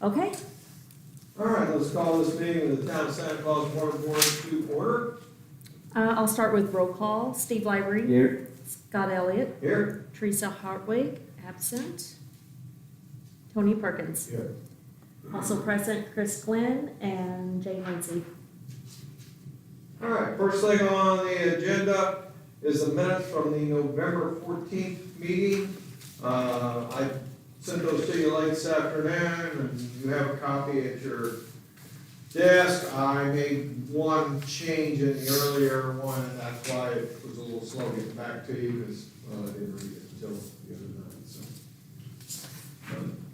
Okay, All right, let's call this meeting of the Town of Santa Claus Water Board to order. I'll start with roll call. Steve Library. Here. Scott Elliott. Here. Teresa Hartwig, absent. Tony Perkins. Here. Also present, Chris Glenn and Jay Lindsay. All right, first thing on the agenda is the minutes from the November 14th meeting. I sent those to you late this afternoon, and you have a copy at your desk. I made one change in the earlier one, and that's why it was a little slow getting back to you, because, well, I didn't read it until the other night, so.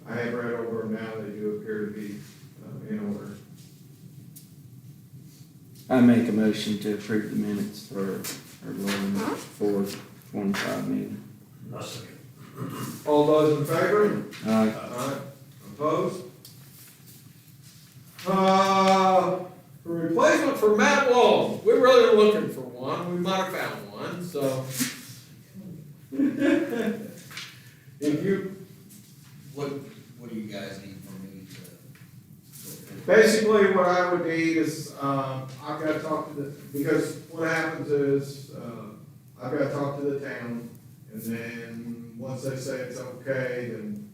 I have read over them now, they do appear to be in order. I make a motion to approve the minutes for our 11/4/25 meeting. All those in favor? Aye. Alright, opposed? Replacement for Matt Long, we really are looking for one, we might have found one, so. If you, What do you guys need from me to? basically what I would need is, I've gotta talk to the, because what happens is, I've gotta talk to the town, and then, once they say it's okay, then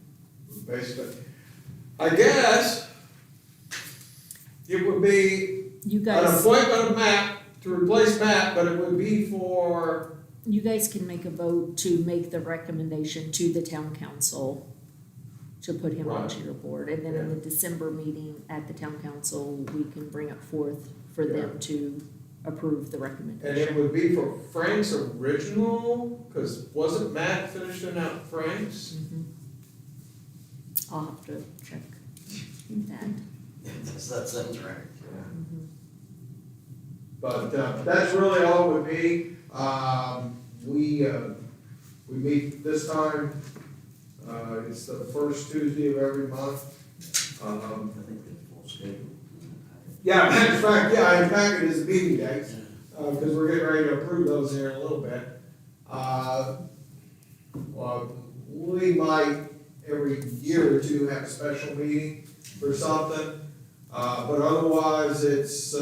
basically, I guess, it would be You an guys, appointment of Matt, to replace Matt, but it would be for, you guys can make a vote to make the recommendation to the town council to put him onto Right. your board. And then in the December meeting at the town council, we can bring it forth for them to approve the and it recommendation. would be for Frank's original, cause wasn't Matt finishing out Frank's? Mhm. I'll have to check that. That sounds right. Mhm. But, that's really all it would be. We meet this time, it's the first Tuesday of every month. I think that's full schedule. Yeah, matter of fact, yeah, in fact, it is meeting dates, because we're getting ready to approve those here in a little bit. Well, we might every year or two have a special meeting for something. But otherwise, it's,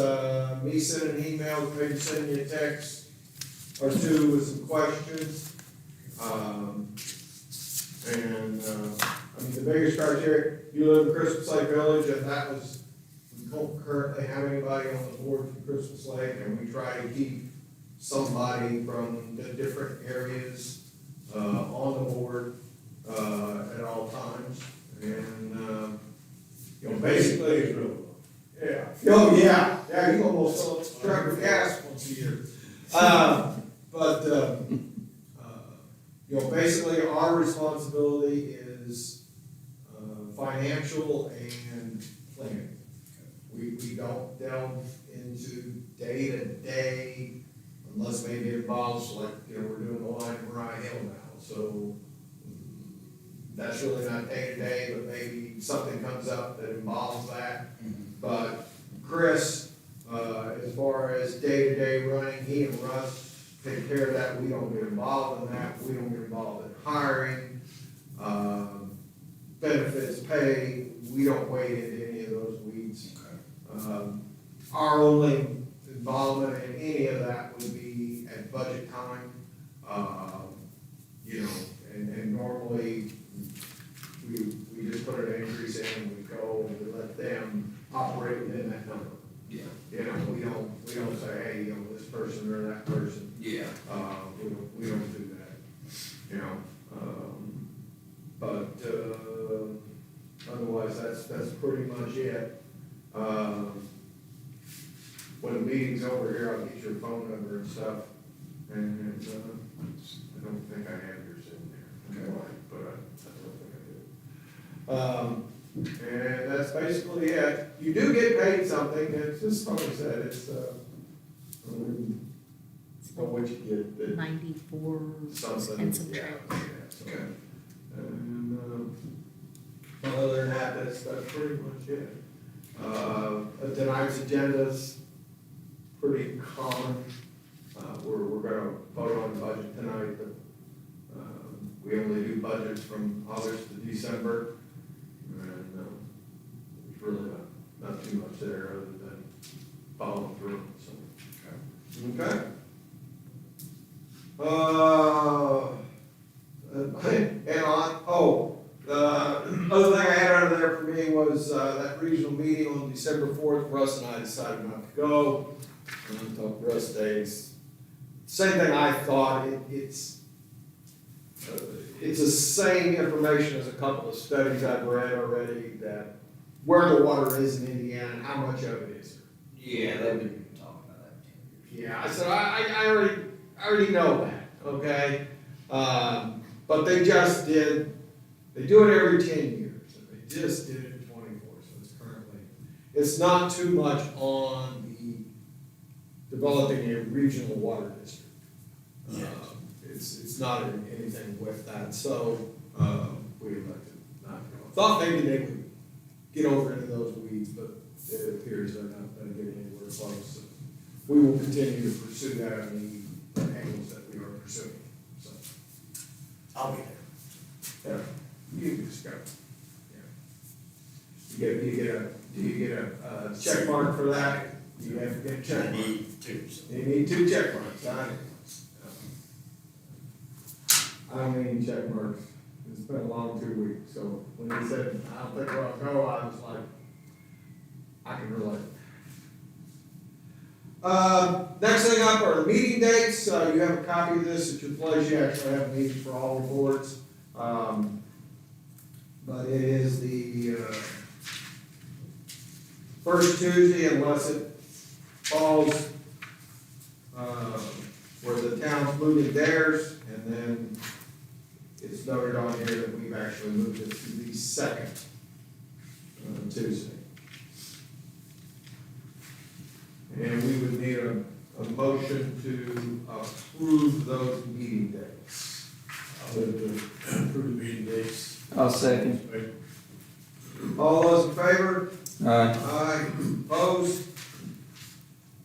me sending emails, maybe sending you a text or two with some questions. I mean, the biggest criteria, you live in Christmas Lake Village, and that was, we don't currently have anybody on the board from Christmas Lake, and we try to keep somebody from the different areas, on the board, at all times. And, you know, basically, yeah, oh, yeah, you almost fill up the truck with gas once a year. You know, basically, our responsibility is, financial and planning. We don't delve into day-to-day, unless maybe it involves, like, you know, we're doing the line of Mariah Hill now, so that's really not day-to-day, but maybe something comes up that involves that. But Chris, as far as day-to-day running, he and Russ take care of that. We don't get involved in that. We don't get involved in hiring, benefits, pay. We don't wade into any of those weeds. Our only involvement in any of that would be at budget time. You know, and normally we just put an increase in, we go, and we let them operate within that number. Yeah. You know, we don't say, hey, you know, this person or that person, Yeah. we don't do that, you know, but, otherwise, that's pretty much it. When the meeting's over here, I'll get your phone number and stuff, and, I don't think I have yours in there. Okay. But I don't think I do. And that's basically it. You do get paid something, it's just like I said, it's, what you get, but 94 something. and some Yeah, change. yeah, so, and, other than that, that's pretty much it. Tonight's agenda's pretty common. We're gonna vote on the budget tonight, but, we only do budgets from August to December. And, really not too much there other than following through, so. Okay. The other thing I had under there for me was, that regional meeting on December 4th, Russ and I decided not to go. Until Russ stays. Same thing I thought, it's the same information as a couple of studies I've read already, that where the water is in Indiana and how much of it is there. Yeah, they've been talking about that for 10 years. Yeah, I said, I already know that, okay? But they do it every 10 years, and they just did it in 24, so it's not too much on the developing a regional water district. Yeah. It's not anything with that, so, we elected not to go. Thought maybe they would get over into those weeds, but it appears they're not gonna get anywhere close. So we will continue to pursue that on the angles that we are pursuing, so. I'll be there. Yeah, you can just go. Yeah. Do you get a check mark for that? Do you have to get a check I mark? need two, so. You need 2 check marks, I don't need check marks. It's been a long 2 weeks, so when he said, I don't think I'll go, I was like, I can relate. Next thing up are the meeting dates. You have a copy of this at your place. You actually have a meeting for all the boards. But it is the first Tuesday unless it falls where the town's moving theirs, and then it's noted on here that we've actually moved it to the second Tuesday. And we would need a motion to approve those meeting dates. I'll move to approve the meeting dates. I'll second. All those in favor? Aye. Aye, opposed?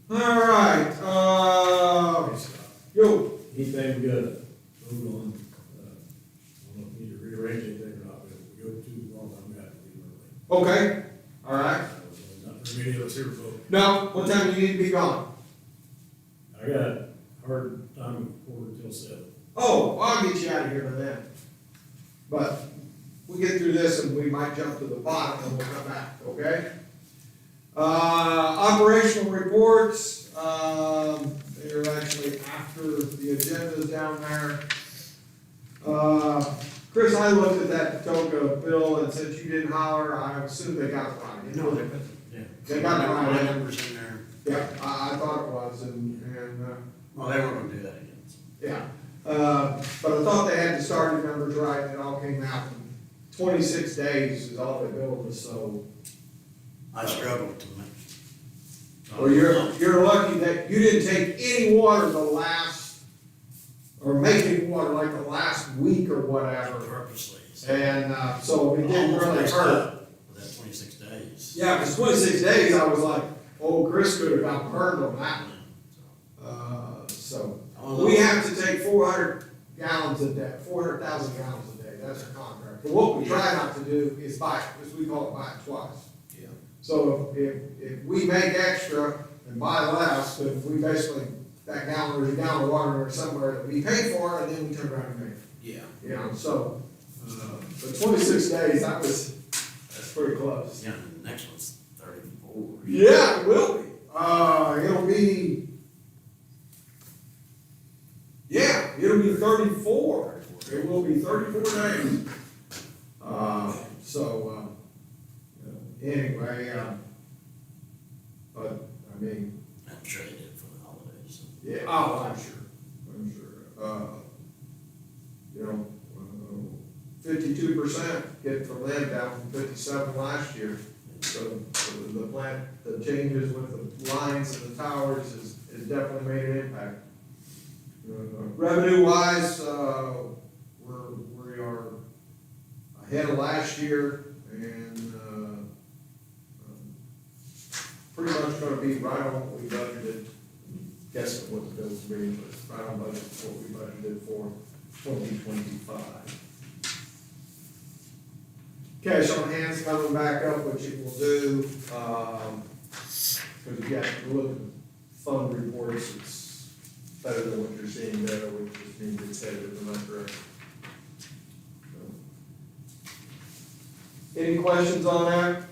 All right, yo, Anything we gotta vote on, I don't know if we need to rearrange anything or not, but if we go too long, I'm gonna have to leave early. okay, all right. Not for many of us here to vote. No, what time do you need to be gone? I got a hard time quarter till 7. Oh, well, I'll get you out of here by then. But we'll get through this and we might jump to the bottom and we'll come back, okay? Operational reports, they're actually after the agenda's down there. Chris, I looked at that Patoka bill and since you didn't holler, I assumed they got it right. No, they put, yeah. They got it right. My numbers in there. Yeah, I thought it was, and Well, they weren't gonna do that again. So. yeah. But I thought they had the starting numbers right, and it all came out in 26 days is all they billed us, so. I struggled to make. Well, you're lucky that you didn't take any water the last, or make any water like the last week or whatever. Purposely. So And, so it didn't almost really messed hurt. up with that 26 days. Yeah, because 26 days, I was like, oh, Chris could have gotten burned on that one. So, we have to take 400 gallons a day, 400,000 gallons a day, that's our contract. But what we try not to do is buy it, as we call it, buy it twice. Yeah. So if we make extra and buy less, then we basically, that gallon or a gallon of water or somewhere that we pay for, and then we turn around and make it. Yeah. You know, so, but 26 days, that's pretty close. Yeah, and the next one's 34. Yeah, it will be. It'll be 34. It will be 34 days. Anyway, but, I mean, I'm sure they did it for the holidays. So. yeah, oh, I'm sure. 52% get from them down from 57 last year. So the changes with the lines and the towers has definitely made an impact. Revenue wise, we are ahead of last year and, pretty much gonna be right on what we budgeted. Guessing what the bills will be, but right on budget for what we budgeted for 2025. cash on hand's coming back up, which it will do, because you got to look at fund reports, it's better than what you're seeing there, which just means it's headed in the right direction. So. Any questions on that?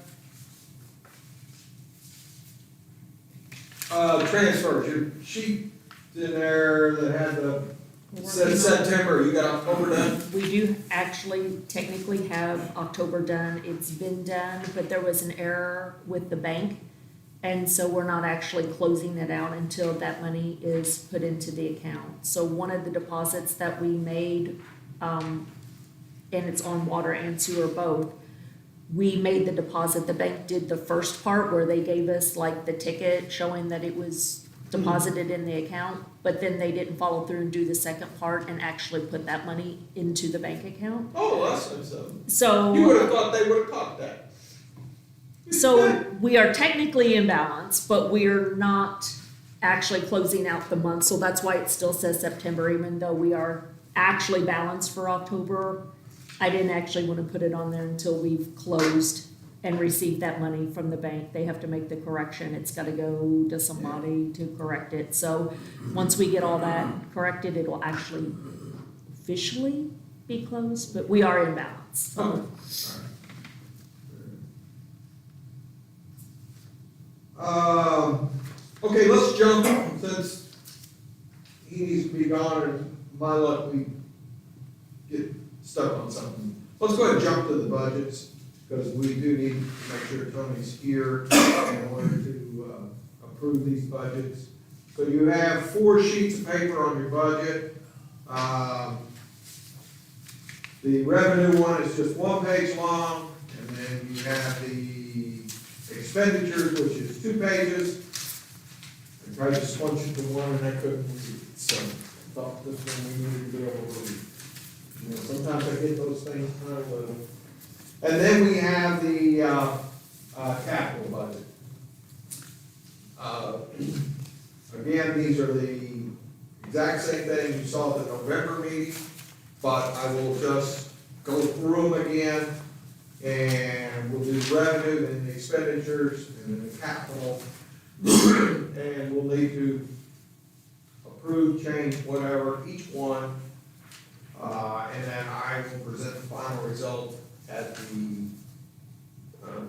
Transfers, your sheet in there that had the, said September, you got October done? We do actually technically have October done, it's been done, but there was an error with the bank. And so we're not actually closing it out until that money is put into the account. So one of the deposits that we made, and it's on water and sewer both, we made the deposit, the bank did the first part where they gave us like the ticket showing that it was deposited in the account, but then they didn't follow through and do the second part and actually put that money into the bank account. Oh, that's so. So. You would have thought they would have caught that. So we are technically in balance, but we're not actually closing out the month, so that's why it still says September, even though we are actually balanced for October. I didn't actually want to put it on there until we've closed and received that money from the bank. They have to make the correction, it's gotta go to somebody to correct it. So once we get all that corrected, it will actually officially be closed, but we are in balance. Okay, let's jump, since he needs to be gone, and my luck, we get stuck on something. Let's go ahead and jump to the budgets, because we do need to make sure Tony's here in order to approve these budgets. So you have 4 sheets of paper on your budget. The revenue one is just 1 page long, and then you have the expenditures, which is 2 pages. I tried to squinch it to one and I couldn't read it, so I thought this one we needed to be able to read. You know, sometimes I get those things kind of little. And then we have the capital budget. Again, these are the exact same thing you saw at the November meeting, but I will just go through them again. And we'll do the revenue, then the expenditures, and then the capital. And we'll need to approve, change, whatever, each one. And then I will present the final result at the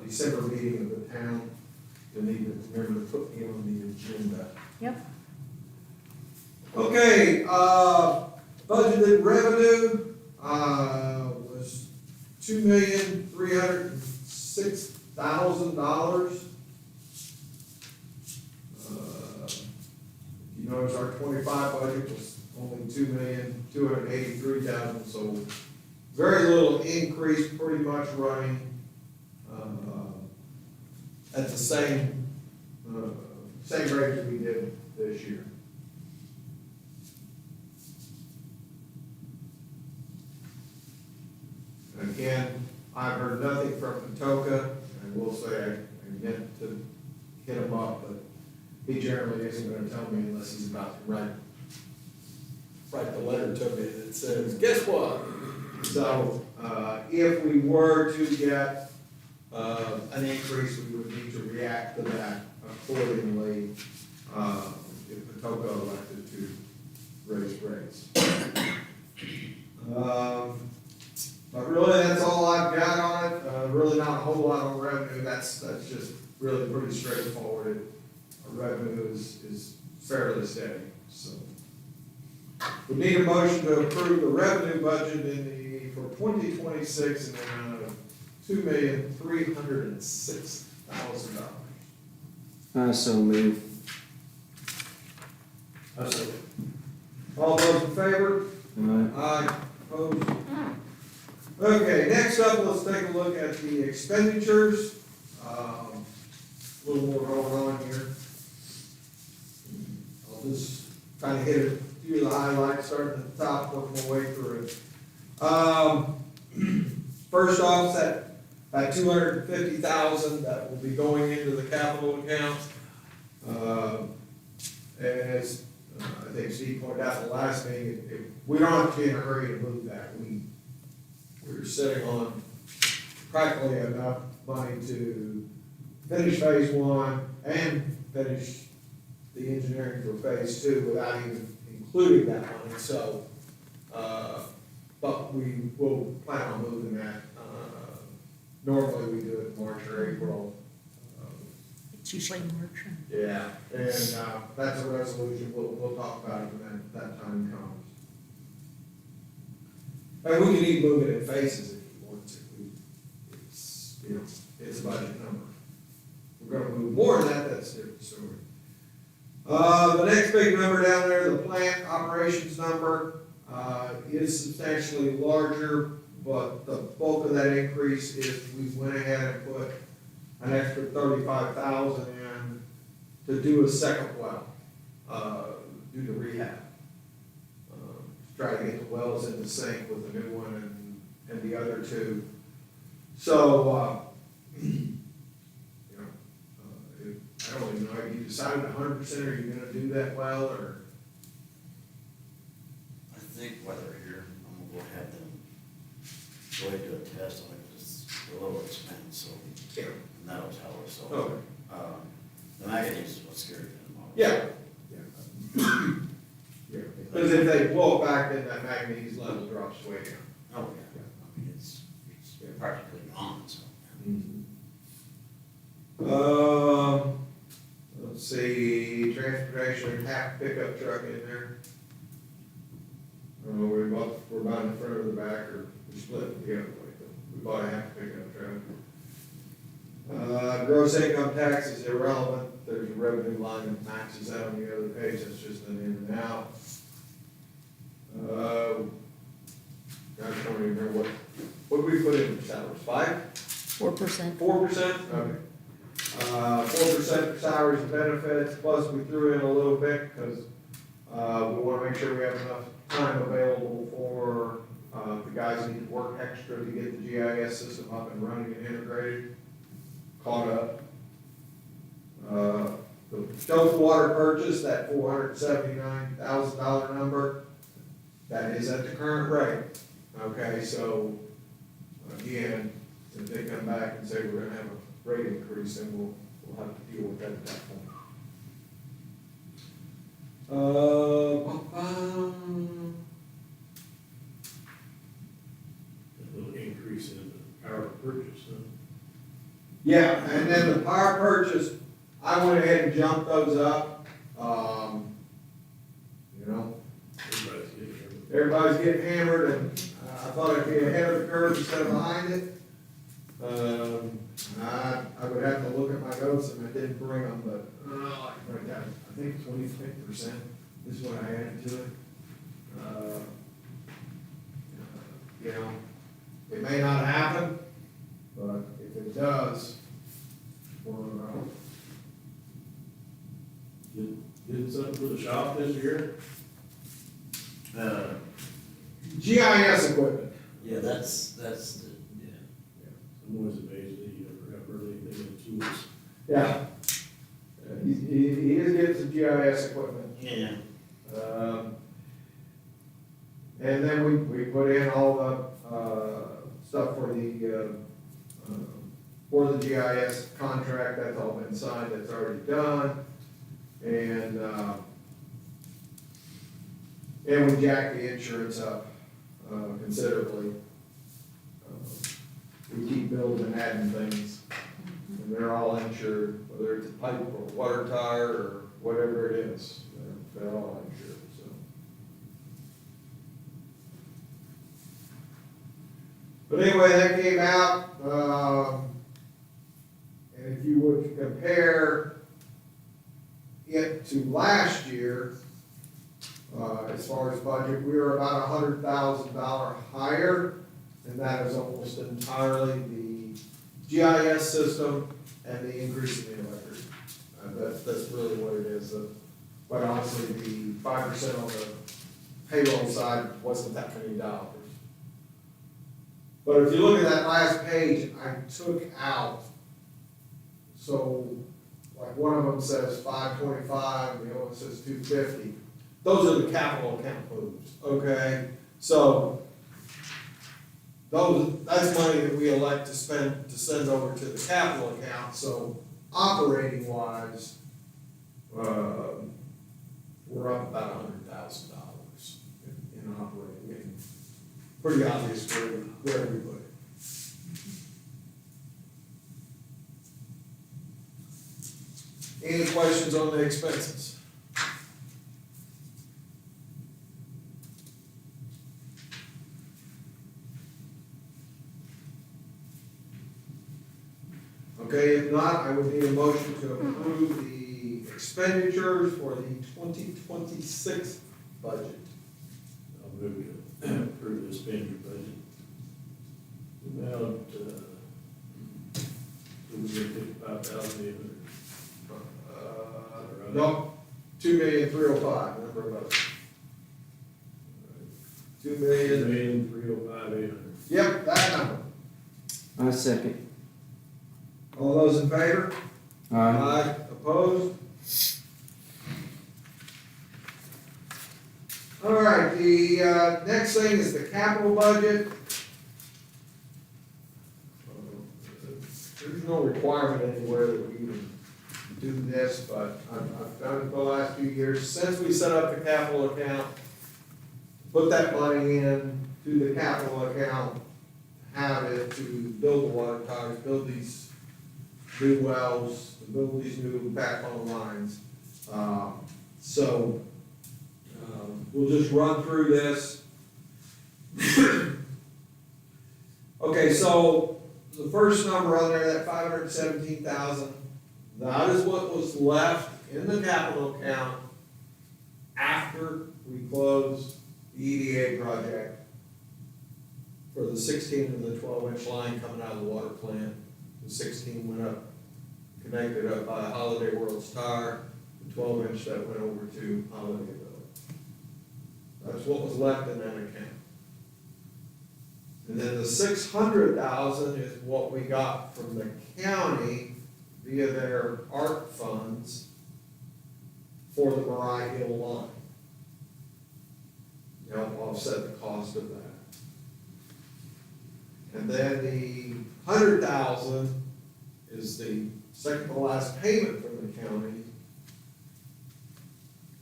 December meeting of the town. You'll need to remember to put me on the agenda. Yep. Okay, budgeted revenue, was $2,306,000. You notice our 25 budget was only $2,283,000, so very little increase, pretty much running at the same rate as we did this year. Again, I've heard nothing from Patoka, and I will say I meant to hit him up, but he generally isn't gonna tell me unless he's about to write the letter to me that says, guess what? So, if we were to get, an increase, we would need to react to that accordingly, if Patoka elected to raise rates. But really, that's all I've got on it, really not a whole lot on revenue, that's just really pretty straightforward. Our revenue is fairly steady, so. We need a motion to approve the revenue budget for 2026 in the amount of $2,306,000. I so move. All those in favor? Aye. Opposed? Okay, next up, let's take a look at the expenditures. A little more going on here. I'll just kind of hit a few of the highlights, starting at the top, work my way through it. First off, that $250,000 that will be going into the capital account. As I think Steve pointed out in the last meeting, we don't have to be in a hurry to move that. We're sitting on practically enough money to finish phase one and finish the engineering for phase two without even including that money, so, but we will plan on moving that. Normally we do it March or April. It's usually March. Yeah, and, that's a resolution, we'll talk about it when that time comes. And we can even move it in phases if you want to. It's, you know, it's a budget number. If we're gonna move more than that, that's a different story. The next big number down there, the plant operations number, is substantially larger, but the bulk of that increase is we went ahead and put an extra 35,000 in to do a second well, do the rehab. Try to get the wells in the sync with the new one and the other two. So, you know, I don't even know, have you decided 100%, are you gonna do that well, or? I think while they're here, I'm gonna go have them go ahead and do a test on it, because it's a little expensive, so, Yeah. and that'll tell us, so. Okay. The manganese is what's scary to them. Yeah. Yeah, because if they blow it back, then that manganese level drops way down. Oh, yeah, I mean, it's practically gone, so. Let's see, transportation, half pickup truck in there. I don't know, we're buying the front or the back, or we split it the other way, but we bought a half pickup truck. Gross income tax is irrelevant, there's a revenue line that matches that on the other page, that's just an in and out. I don't even remember what did we put in for salaries, 4%. 4%? Okay. 4% for salaries and benefits, plus we threw in a little bit, because, we wanna make sure we have enough time available for, the guys who need to work extra to get the GIS system up and running and integrated, caught up. The total water purchase, that $479,000 number, that is at the current rate, okay, so, again, if they come back and say we're gonna have a rate increase, then we'll have to deal with that at that point. A little increase in the power purchase, huh? Yeah, and then the power purchase, I went ahead and jumped those up, you know, everybody's getting hammered, and I thought I'd be ahead of the curve instead of behind it. I would have to look at my notes, and I didn't bring them, but, right down, I think 25% is what I added to it. You know, it may not happen, but if it does, Did something for the shop this year? GIS equipment. Yeah, that's the, I'm always amazed that you never have heard anything in tools. Yeah. He is getting some GIS equipment. yeah, And then we put in all the, stuff for the GIS contract, that's all been signed, that's already done. And we jacked the insurance up, considerably. We keep building and adding things, and they're all insured, whether it's a pipe or a water tire or whatever it is, they're all insured, so. But anyway, that came out, and if you would compare it to last year, as far as budget, we were about $100,000 higher, and that is almost entirely the GIS system and the increase in the electric. That's really what it is. Quite honestly, the 5% on the payroll side wasn't that many dollars. But if you look at that last page, I took out, so like one of them says 525, the other one says 250. Those are the capital account moves, okay? So that's money that we elect to spend, to send over to the capital account, so operating wise, we're up about $100,000 in operating, and pretty obvious where we put it. Any questions on the expenses? Okay, if not, I would need a motion to approve the expenditures for the 2026 budget. I'll move to approve the spending budget. Amount, $255,800. No, 2,305,000, number of us. 2 million, $2,305,800. yep, that number. I second. All those in favor? Aye. Opposed? All right, the, next thing is the capital budget. There's no requirement anywhere that we even do this, but I've done it the last few years, since we set up the capital account, put that money in to the capital account, have it to build the water towers, build these new wells, to build these new backbone lines. We'll just run through this. Okay, so the first number on there, that 517,000, that is what was left in the capital account after we closed the EDA project for the 16 and the 12-inch line coming out of the water plant. The 16 went up, connected up by Holiday World's Tower, the 12-inch that went over to Holiday Village. That's what was left in that account. And then the 600,000 is what we got from the county via their ARP funds for the Mariah Hill line. To help offset the cost of that. And then the 100,000 is the second to last payment from the county,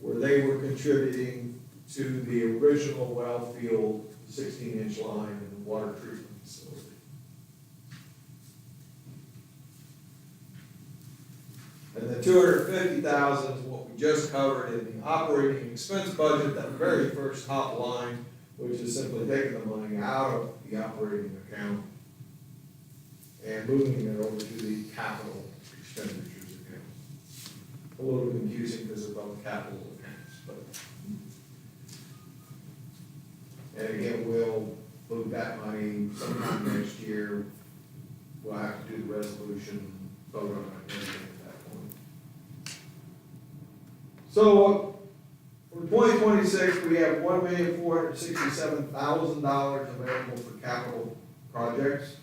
where they were contributing to the original well field, 16-inch line and the water treatment facility. And the 250,000 is what we just covered in the operating expense budget, that very first top line, which is simply taking the money out of the operating account and moving it over to the capital expenditures account. A little confusing because they're both capital accounts, but. And again, we'll move that money sometime next year. We'll have to do the resolution, vote on it, and everything at that point. So, for 2026, we have $1,467,000 available for capital projects.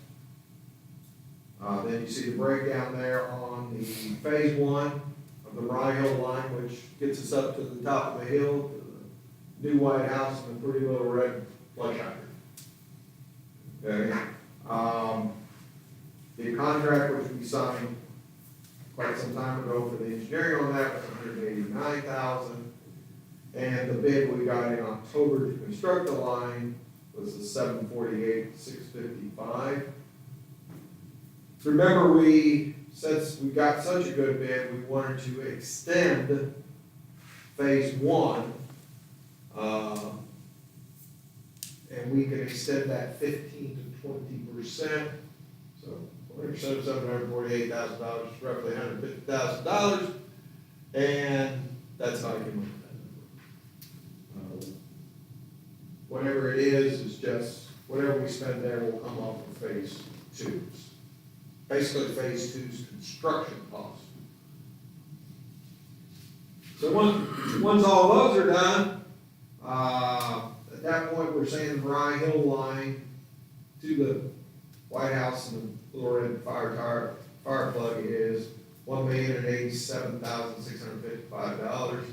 Then you see the breakdown there on the phase 1 of the Rye Hill line, which gets us up to the top of the hill, to the new White House and the pretty little red flush hydrant. Okay. The contract which we signed quite some time ago for the engineering on that was $189,000. And the bid we got in October to construct the line was the $748,655. Remember, since we got such a good bid, we wanted to extend phase 1, and we can extend that 15 to 20%. So 20% of $748,000 is roughly $150,000, and that's how I came up with that number. Whatever it is just whatever we spend there will come off of phase 2. Basically, phase 2's construction cost. So once all those are done, at that point, we're saying the Mariah Hill line to the White House and the Little Red fire plug is $1,087,655,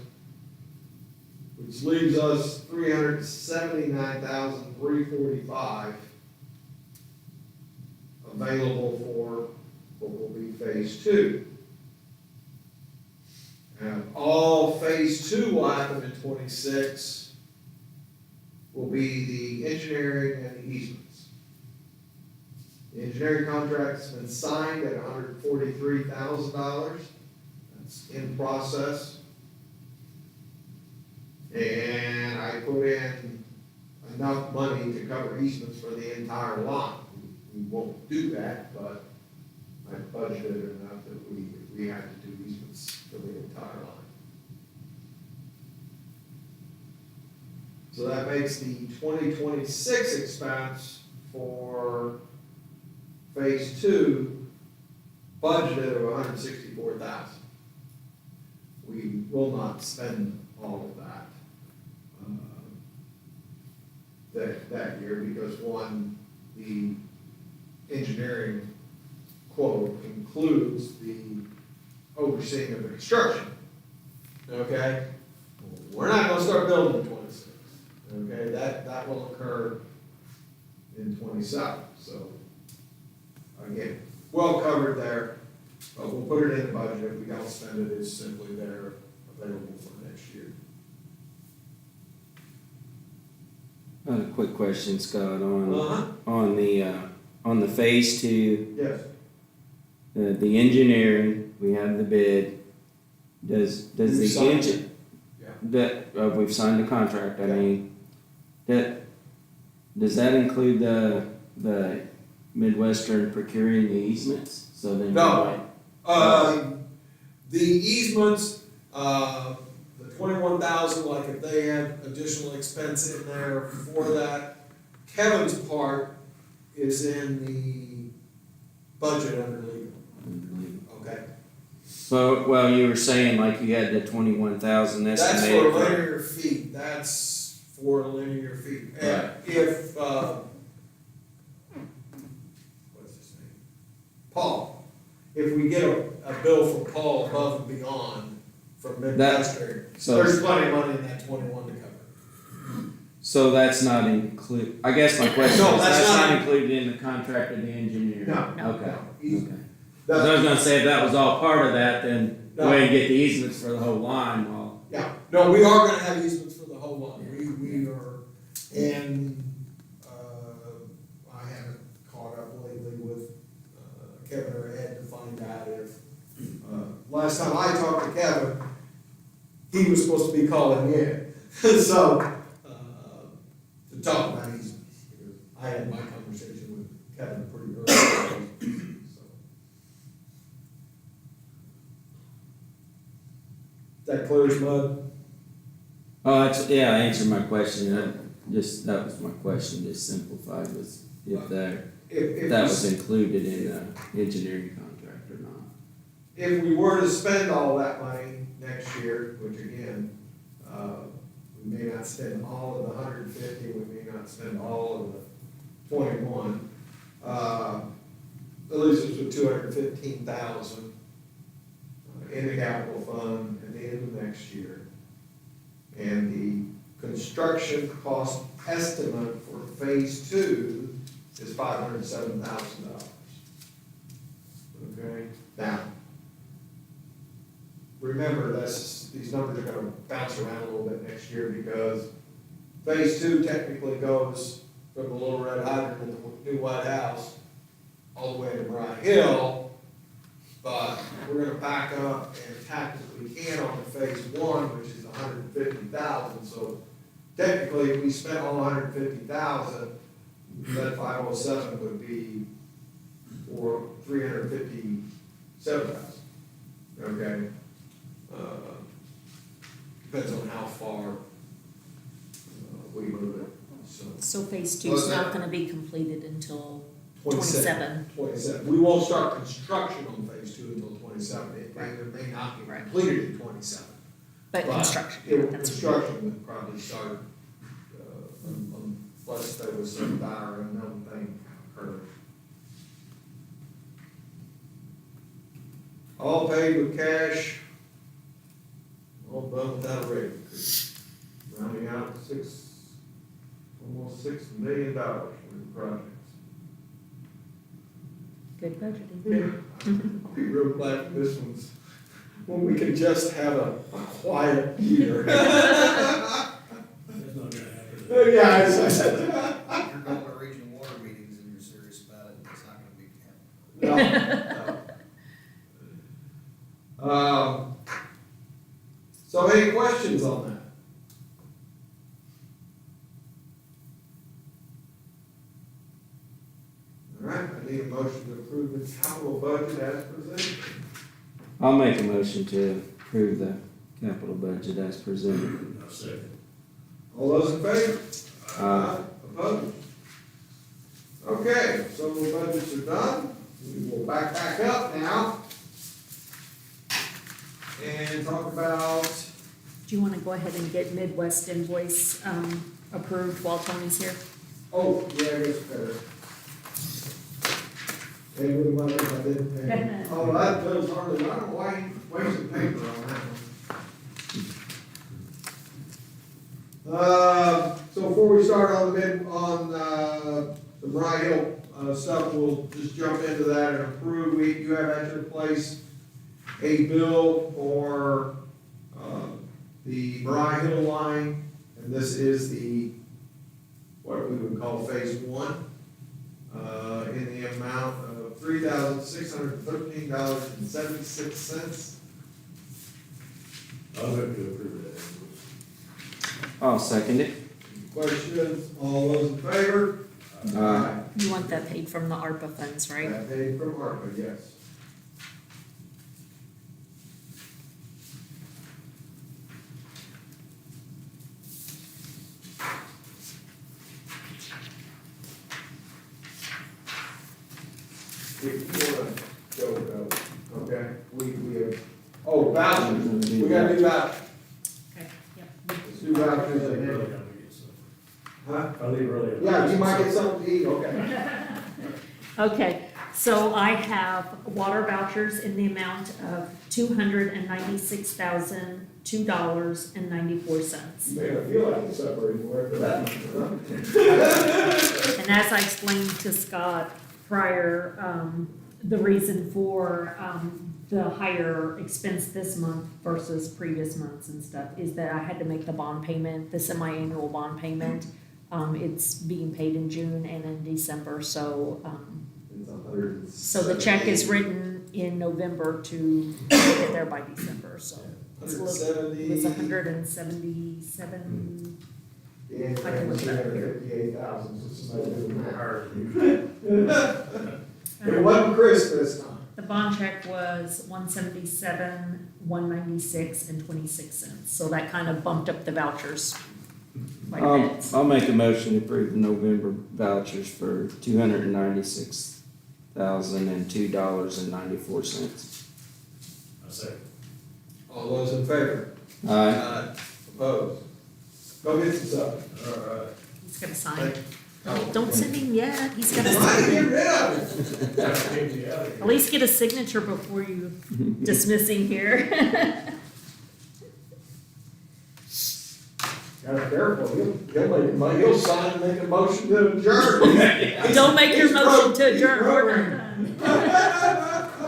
which leaves us $379,345 available for what will be phase two. And all phase two will happen in 26 will be the engineering and the easements. The engineering contract's been signed at $143,000. That's in process. And I put in enough money to cover easements for the entire lot. We won't do that, but I budgeted enough that we had to do easements for the entire line. So that makes the 2026 expense for phase two budgeted of $164,000. We will not spend all of that that year because one, the engineering quote includes the overseeing of the construction. Okay? We're not gonna start building in 26. Okay, that will occur in 27, so again, well covered there, but we'll put it in the budget. If we don't spend it, it's simply there available for next year. A quick question, Scott, Uh-huh. on the phase two, Yes. the engineering, we have the bid. Does We've the signed engine, Yeah. that, we've signed the contract, I Yeah. mean, does that include the Midwestern procuring the easements? So then. No. The easements, the 21,000, like if they have additional expense in there for that, Kevin's part is in the budget under legal, okay? So, well, you were saying like you had the 21,000 That's estimated. for linear feet, that's for linear feet. And Right. if, what's his name? Paul, if we get a bill from Paul above and beyond from Midwestern, so- there's plenty of money in that 21 to cover. So that's not I guess my question No, is, that's that's not- not included in the contract of the engineer? No, Okay, no. okay. 'Cause I was gonna say, if that was all part of that, then go No. ahead and get the easements for the whole line, well. Yeah, no, we are gonna have easements for the whole line, we are, and, I haven't caught up lately with, Kevin or Ed to find out if, last time I talked to Kevin, he was supposed to be calling in, so, to talk about easements, because I had my conversation with Kevin pretty early, so. That clears mud? Oh, yeah, I answered my question, that was my question, just simplified, was if If that we was included in the engineering contract or not. If we were to spend all that money next year, which again, we may not spend all of the 150, we may not spend all of the 21, at least it's with 215,000 in the capital fund at the end of next year. And the construction cost estimate for phase two is $507,000. Okay, now, remember, these numbers are gonna bounce around a little bit next year because phase two technically goes from the Little Red Hydrant in the new White House all the way to Mariah Hill, but we're gonna back up and tack what we can on the phase one, which is 150,000, so technically, if we spent all 150,000, that 507 would be for 357,000, okay? Depends on how far we move it, so. So phase two is not gonna be completed until 27. 27. We won't start construction on phase two until 27. It may or may not be Right. completed in 27. But construction, that's. Construction would probably start, unless there was some dire unknown thing occurred. All paid with cash, all done without a rate increase. Rounding out almost $6 million for the projects. Good budgeting. I'll be real glad this one's, when we can just have a quiet year. That's not gonna happen. Yeah, If you're going to regional water meetings and you're serious about it, it's not gonna be happening. no. So any questions on that? All right, I need a motion to approve the capital budget as presented. I'll make a motion to approve the capital budget as presented. I'll second. All those in favor? Aye. Opposed? Okay, so the budgets are done. We will back up now and talk about, Do you wanna go ahead and get Midwest invoice, approved while Tony's here? oh, yeah, I guess better. Hey, what do I didn't pay? Oh, that bill's hardly, I don't know why you wasted paper on that one. So before we start on the Bry Hill, stuff, we'll just jump into that and approve. You have at your place a bill for, the Bry Hill line, and this is the, what we would call phase one, in the amount of $3,613.76. I'll have to approve that invoice. I'll second it. Questions? All those in favor? Aye. You want that paid from the ARPA funds, right? That paid from ARPA, yes. If you wanna go, okay, we have, oh, vouchers, we gotta do vouchers. Okay, yep. Let's do vouchers I'll leave ahead. early, I'm gonna get some. Huh? I'll leave early. Yeah, you might get something to eat, okay. Okay, so I have water vouchers in the amount of $296,002.94. You may not feel like it's separating work for that much, huh? And as I explained to Scott prior, the reason for, the higher expense this month versus previous months and stuff is that I had to make the bond payment, the semi-annual bond payment. It's being paid in June and in December, so, It's 100. so the check is written in November to get there by December, so. It's a little- It was 177, Yeah, I can look it up here. 58,000, so somebody do the math. Hard. It wasn't Chris this time. the bond check was 177, 196 and 26 cents, so that kind of bumped up the vouchers quite a bit. I'll make a motion to approve the November vouchers for $296,002.94. I'll second. All those in favor? Aye. Opposed? Go get some stuff. All right. He's gonna sign. Thank- Don't send him yet, he's gonna Why sign. get rid of it? Gotta change the alley. At least get a signature before you dismiss him here. Gotta be careful, he'll sign and make a motion to adjourn. Don't make your He's motion to he's adjourn, we're programmed. not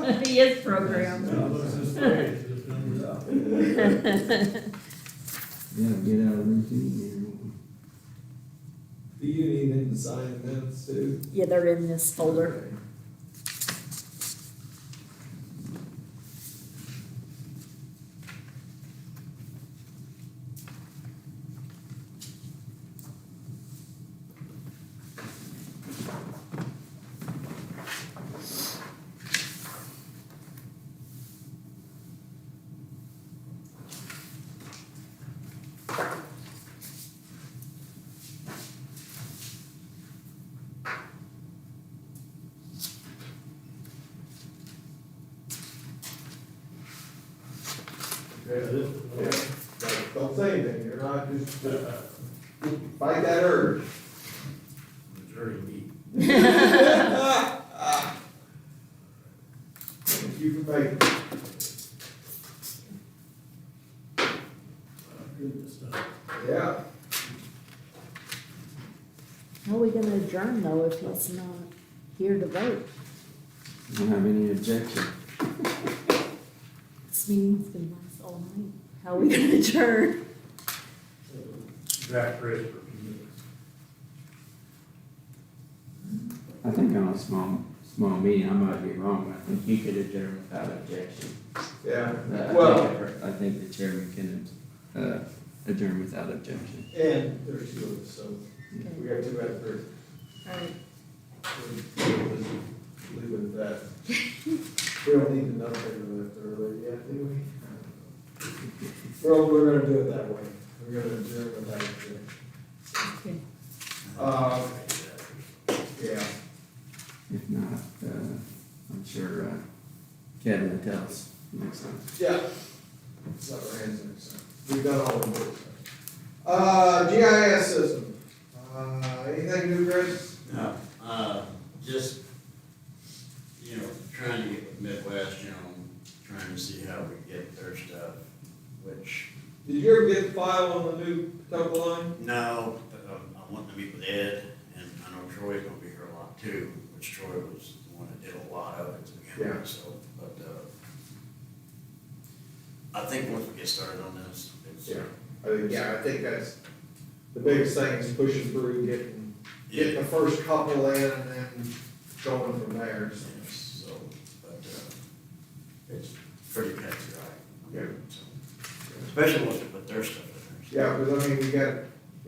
done. He is programmed. Now, looks this way, just numbers out. Yeah, get out of routine here. Do you need him to sign the minutes too? Yeah, they're in this folder. Okay. Yeah, Yeah. Don't say anything, you're not, just fight that urge. Majority meat. Thank you for making. Goodness, no. Yeah. How are we gonna adjourn though if he's not here to vote? don't have any objection. This meeting's gonna last all night. How are we gonna adjourn? Draft Chris for a few minutes. I think on a small meeting, I might be wrong, but I think you could adjourn without objection. Yeah, I well, think- I think the chairman can, adjourn without objection. and there's two of us, so we got two out of three. Alright, Leave it at that. We don't need another paper lift early yet, do we? Well, we're gonna do it that way. We're gonna adjourn without it. okay. Yeah, If not, I'm sure, Kevin will tell us next time. yeah. It's not our hands next time. We've done all the work. GIS system. Anything new, Chris? No, just, you know, trying to get with Midwest, you know, trying to see how we get their stuff, which, Did you ever get the file on the new topo line? no, but I want to meet with Ed, and I know Troy's gonna be here a lot too, which Troy was the one that did a lot of it to begin Yeah. with, so, but, I think once we get started on this, it's. I think that's, the biggest thing is pushing through, getting the first couple in and then going from there, so. Yes, so, but, it's pretty cut and dry. Yeah. So, especially once we put their stuff in there. Yeah, because I mean, we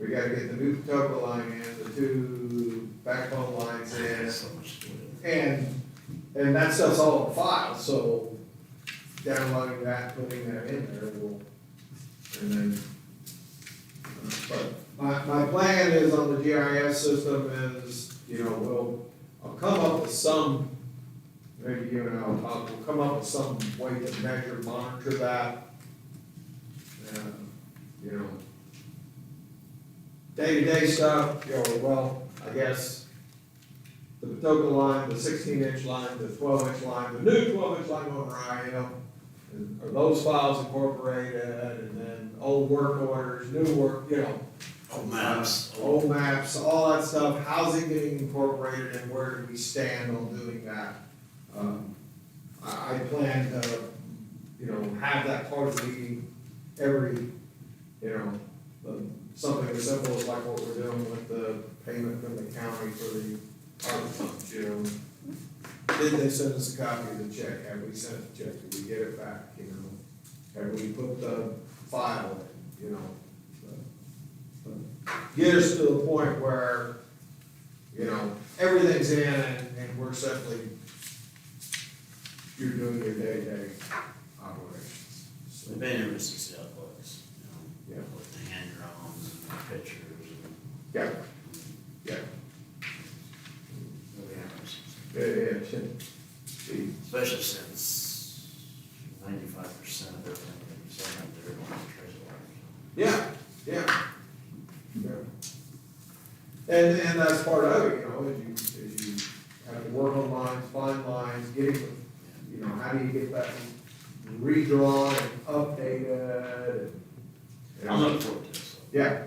gotta get the new topo line in, the two backbone lines There's in, so much to it. and that stuff's all in file, so downloading that, putting that in there will, and then, but my plan is on the GIS system is, you know, I'll come up with some, maybe you and I'll talk, we'll come up with some way to measure, monitor that. You know, day-to-day stuff, you know, well, I guess the Patoka line, the 16-inch line, the 12-inch line, the new 12-inch line going right, you know, and are those files incorporated, and then old work orders, new work, you know. Old maps. Old maps, all that stuff, how's it getting incorporated and where do we stand on doing that? I plan to, you know, have that part of the meeting every, you know, something as simple as like what we're doing with the payment from the county for the ARPA funds, you know. Did they send us a copy of the check? Have we sent the check? Did we get it back, you know? Have we put the file in, you know? Get us to the point where, you know, everything's in and we're simply, you're doing your day-to-day operations. So, We've been able to see how it looks, you know, Yeah. with the hand drawings and the pictures and. yeah, yeah, We'll be able to see. yeah. Especially since 95% of everything that you send out there on the treasure wire. Yeah, yeah. And that's part of it, you know, as you have to work on lines, find lines, getting them, you know, how do you get that redrawn and updated and. you know. I'm looking forward to it, so. Yeah,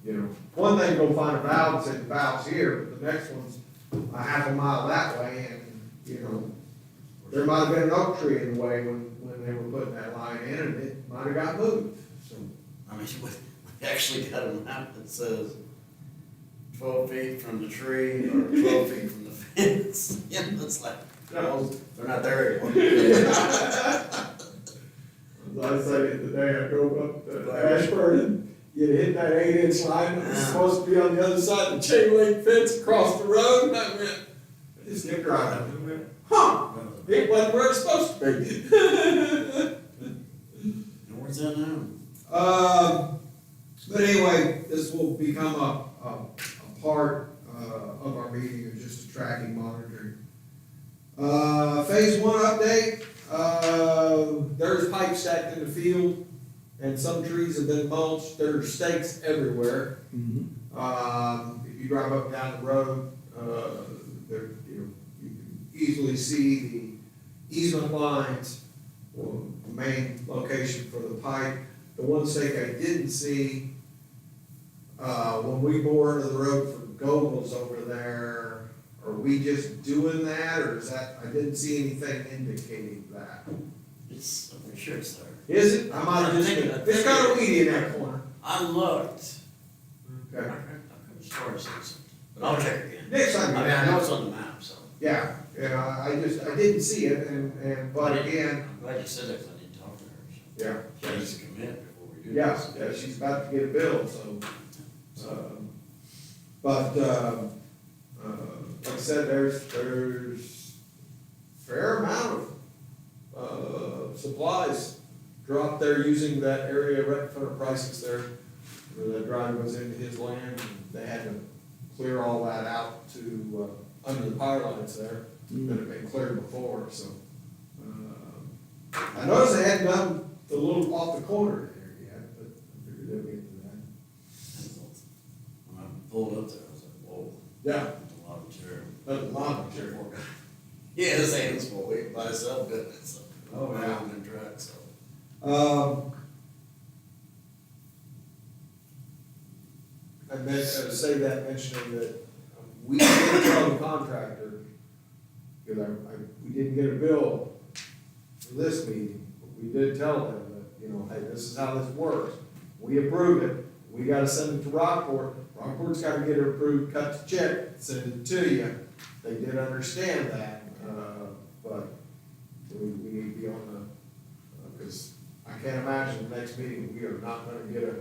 you know, one thing, go find a valve, say the valve's here, but the next one's a half a mile that way, and, you know, there might have been an oak tree in the way when they were putting that line in, and it might have got moved, so. I mean, we actually got a map that says 12 feet from the tree or 12 feet from the fence. You know, it's like, no, they're not there anymore. As I said the day I drove up to Ashburn, and you hit that 8-inch line, it was supposed to be on the other side of the chain link fence across the road, and I went, I just kept driving, and went, huh, it wasn't where it's supposed to be. And where's that now? But anyway, this will become a part of our meeting of just tracking, monitoring. Phase 1 update, there's pipe stacked in the field, and some trees have been mulched, there's stakes everywhere. If you drive up and down the road, there, you can easily see the easement lines, or the main location for the pipe. The one stake I didn't see, when we bore into the road for Gobles over there Are we just doing that, or is that, I didn't see anything indicating that. I'm pretty sure it's there. Is it? I might have just, it's kind of weedy in that corner. I looked. I Okay. couldn't swear I said something, but I'll check again. Next I time. mean, I know it's on the map, so. Yeah, I didn't see it, but again, I'm glad you said that, because I need to talk to her, so. yeah. She needs to commit before we do Yeah, this. yeah, she's about to get a bill, so, like I said, there's fair amount of, supplies dropped there using that area right in front of Price's there, where the drive goes into his land, and they had to clear all that out to, under the power lines there, that had been cleared before, so. I noticed they hadn't done the little off the corner there yet, but I figured they'll get to that. When I pulled up there, I was like, whoa, Yeah, that's a lot of material. that's a lot of material. Yeah, this ain't this for weight by itself, doesn't it? So, Oh, yeah. around and truck, so. I meant to say that, mentioning that we didn't tell the contractor, because we didn't get a bill for this meeting, but we did tell them that, you know, hey, this is how this works. We approve it, we gotta send it to Rockport, Rockport's gotta get it approved, cut the check, send it to you. They did understand that, but we need to be on the, because I can't imagine the next meeting, we are not gonna get a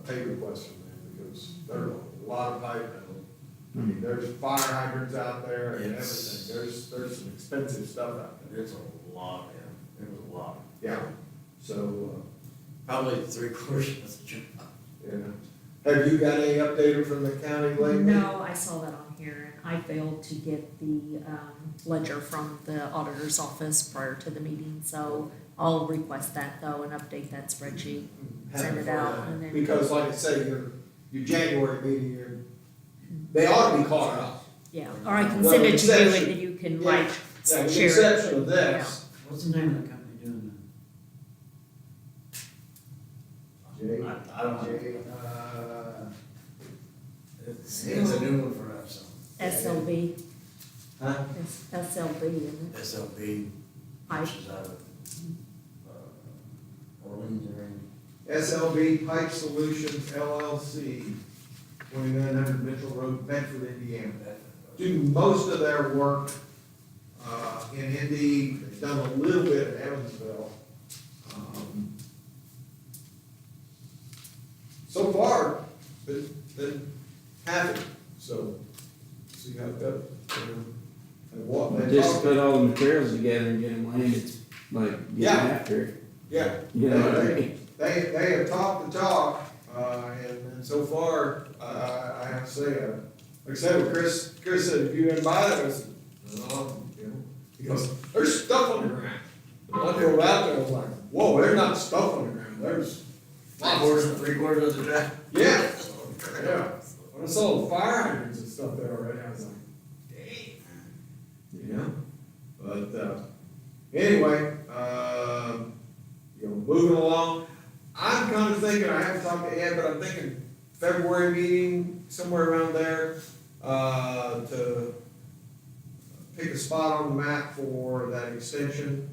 pay request from them, because there's a lot of pipe, I mean, there's fire hydrants out there and It's- everything, there's some expensive stuff out there. It's a lot, yeah, it was a lot. Yeah, so, Probably 3/4 of the job. have you got any update from the county lately? No, I saw that on here, and I failed to get the, ledger from the auditor's office prior to the meeting, so I'll request that though and update that spreadsheet. Send it out, and then- Because like I say, your January meeting, they ought to be caught up. Yeah, or I can Well, send it to you and exception- then you can yeah, like Yeah, with the share it. exception of this. What's the name of the company doing Jay, that? I don't know. Jay, It's a new one for us, so. SLB, huh? it's SLB, isn't it? SLB, Pipe. which is out of, Orleans area. SLB Pipe Solutions LLC, 2900 Mitchell Road, Bedford, Indiana. Do most of their work, in Indy, they've done a little bit in Evansville. So far, been happy, so, see how it goes. And what they Just talk- put all the materials together and get them landed, like, get Yeah. after it. Yeah, You know what I mean? they have talked the talk, and so far, I have to say, like I said, when Chris said, if you didn't buy it, I said, no, you know, he goes, there's stuff on the ground. And I drove out there, I was like, whoa, there's not stuff on the ground, there's. 3/4 of the job. Yeah, yeah. When I saw the fire hydrants and stuff there already, I was like, dang. You know, but, anyway, you know, moving along, I'm kind of thinking, I haven't talked to Ed, but I'm thinking February meeting, somewhere around there, to pick a spot on the map for that extension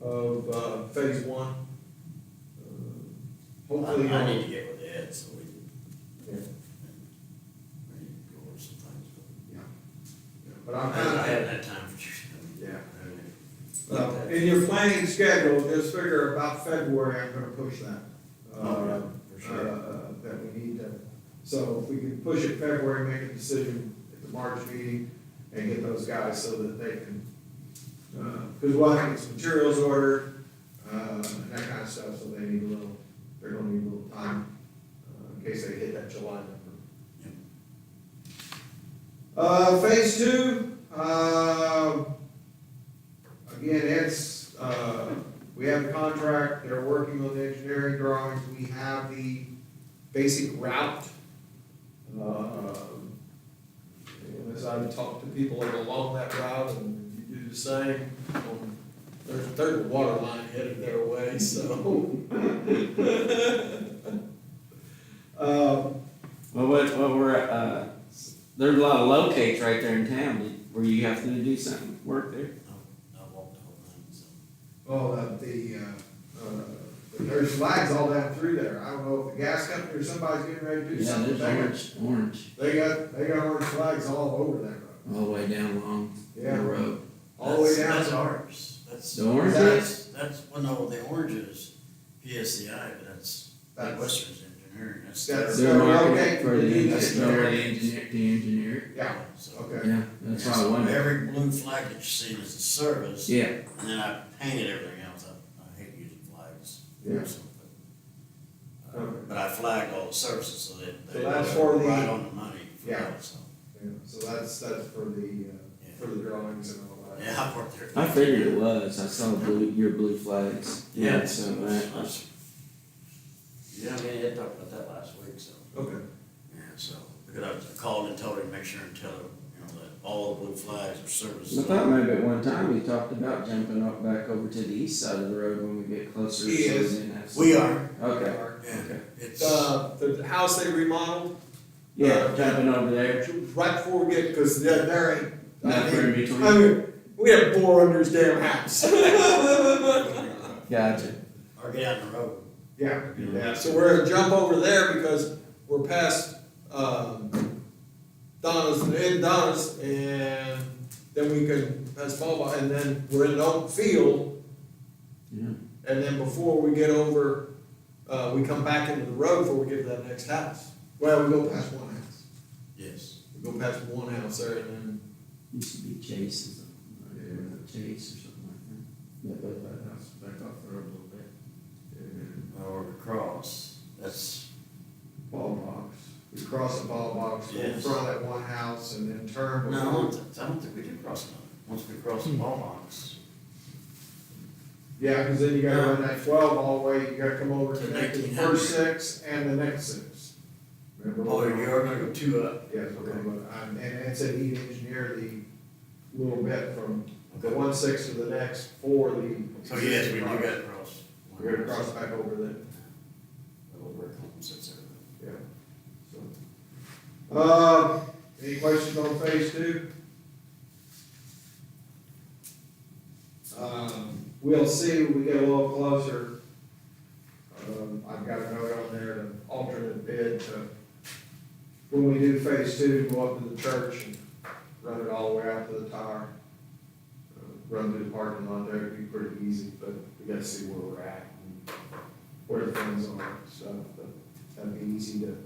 of, phase one. Hopefully, I need to get with Ed, so we yeah, we need to go over some things, but but I'm I kind of. haven't had time for you. Yeah. In your planning schedule, just figure about February, I'm gonna push that. For sure. That we need to, so if we can push it February, make a decision at the March meeting and get those guys so that they can, cause we'll have some materials ordered, and that kind of stuff, so they need a little, they're gonna need a little time, in case they hit that July number. Phase two, again, it's, we have a contract, they're working on the engineering drawings, we have the basic route. And as I talk to people along that route, and you do the same, there's a water line headed their way, so. Well, what we're, there's a lot of locates right there in town where you have to do something, work there. I walked the whole thing, so. Well, there's flags all down through there. I don't know if the gas company or somebody's getting ready to do Yeah, something. there's orange, They got orange flags all over that road. all the way down along the Yeah. road. All the way down. That's ours. That's. The orange That's- Well, no, the orange is PSCI, but that's Western's engineering, that's. That's- They're marking okay, it for the, the that's engineer. the engineer. Yeah, So. okay. Yeah, that's why I So wondered. every blue flag that you see is a service. Yeah, And then I painted everything else. I hate using flags. Yeah. So, Okay. but I flagged all the services so that they So that's were for the- right on the money for Yeah. that, so. Yeah, so that's for the drawings and all that. Yeah, I worked there. I figured it was, I saw your blue flags. Yeah, So so, that, yeah, we had talked about that last week, so. Okay. Yeah, so, because I called and told him, make sure and tell him, that all the blue flags are services. I thought maybe at one time we talked about jumping up back over to the east side of the road when we get closer. He so is. didn't have We to- are, Okay, yeah, okay. it's, The house they remodeled, Yeah, jumping over there, right before we get, cause there ain't. nothing in I between. mean, we have bore under his damn house. Gotcha. or get out in the road. Yeah, so we're gonna jump over there because we're past, Donna's, and then we can, pass Ball, and then we're in an open field, Yeah. and then before we get over, we come back into the road before we get to that next house. Well, we go past one house, Yes. we go past one house there, and then, Used to be Chase or something, like Chase or something like that. That house back off the road a little bit. Or across, that's, ball box. We cross the ball box, go in Yes. front of that one house, and then turn. no, I don't think we do cross another. Once we cross the ball box. Yeah, cause then you gotta run that 12 all the way, you gotta come over to To the 1900. first 6 and the next 6. Remember? Oh, you are gonna go 2 up? Yes, okay, and it said he'd engineer the little bit from the 1/6 to the next for the. So yes, we do gotta cross. We gotta cross back over then, Little brick home sits there. yeah, so. Any questions on phase 2? We'll see when we get a little closer. I've got a note on there, an alternate bid to, when we do phase 2, go up to the church and run it all the way out to the tower. Run through the parking lot there, it'd be pretty easy, but we gotta see where we're at and where the things are and stuff, but that'd be easy to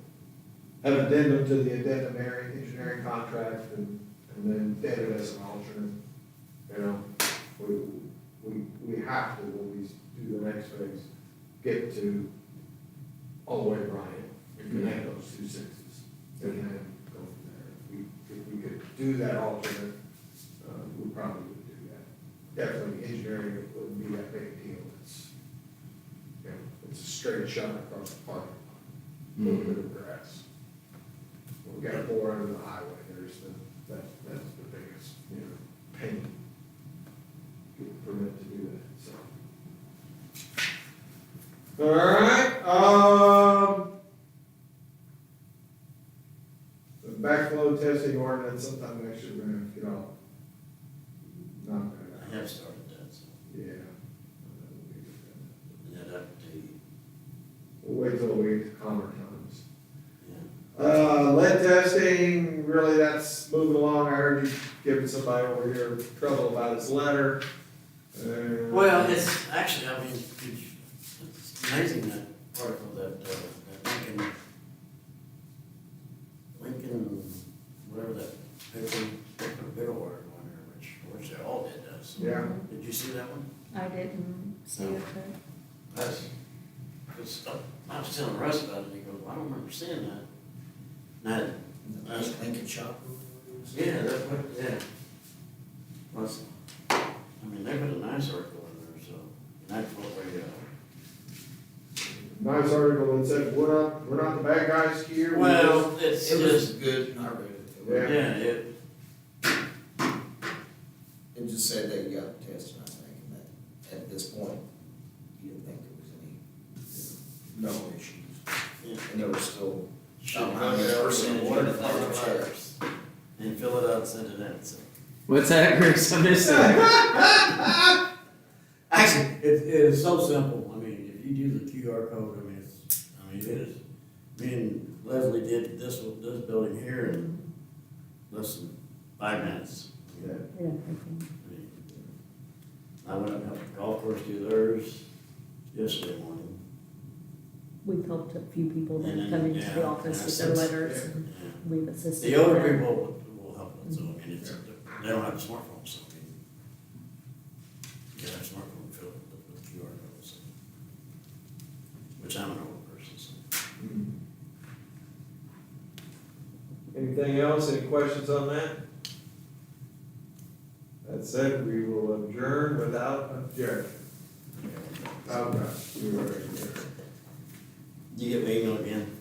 have an addendum to the addendum engineering contract and then add it as an alternate. You know, we have to, when we do the next phase, get to all the way to Ryan and connect those 2 6s. And then go from there. If we could do that alternate, we probably would do that. Definitely engineering, it wouldn't be that big a deal. It's, you know, it's a straight shot across the parking lot, a little bit of grass. We got a bore under the highway, that's the biggest, pain. Get a permit to do that, so. All right, the backflow testing ordinance, sometime next year, we're gonna get all. Not I gonna, have started that, so, yeah. and that up to, We'll wait till we get to calmer times. yeah. Lead testing, really, that's moving along. I heard you giving somebody over here trouble about his letter. Well, it's actually, I mean, it's amazing that article that Lincoln, whatever that, big old word one there, which they all did, does. Yeah. Did you see that one? I didn't see it, but. That's, cause I was telling Russ about it, and he goes, well, I don't remember seeing that. Now, That's Lincoln Shop. yeah, that's what, yeah. Was, I mean, they put a nice article in there, so, and that's what we, Nice article that said, we're not the bad guys here. well, it's It was just, good, I read it. Yeah. yeah, it, It just said that you got tested, I think, and that at this point, you didn't think there was any, No. issues. yeah. And there was still, Should how many percent water water fires. and fill it out, and send it in, so. What's that, Chris? I missed that. Actually, it is so simple, I mean, if you do the QR code, it is. Me and Leslie did this building here in less than 5 minutes. Yeah. Yeah, I mean, I went up and helped the golf course do theirs yesterday morning. we've helped a few people that And come then, into yeah, the office with their and letters, and Yeah. we've assisted. The older them. people will help it, so, I mean, they don't have a smartphone, so, I mean, you have a smartphone, fill it with QR codes, so. Which I'm an old person, so. Anything else, any questions on that? That said, we will adjourn without objection. Okay, we are adjourned. You get my email again?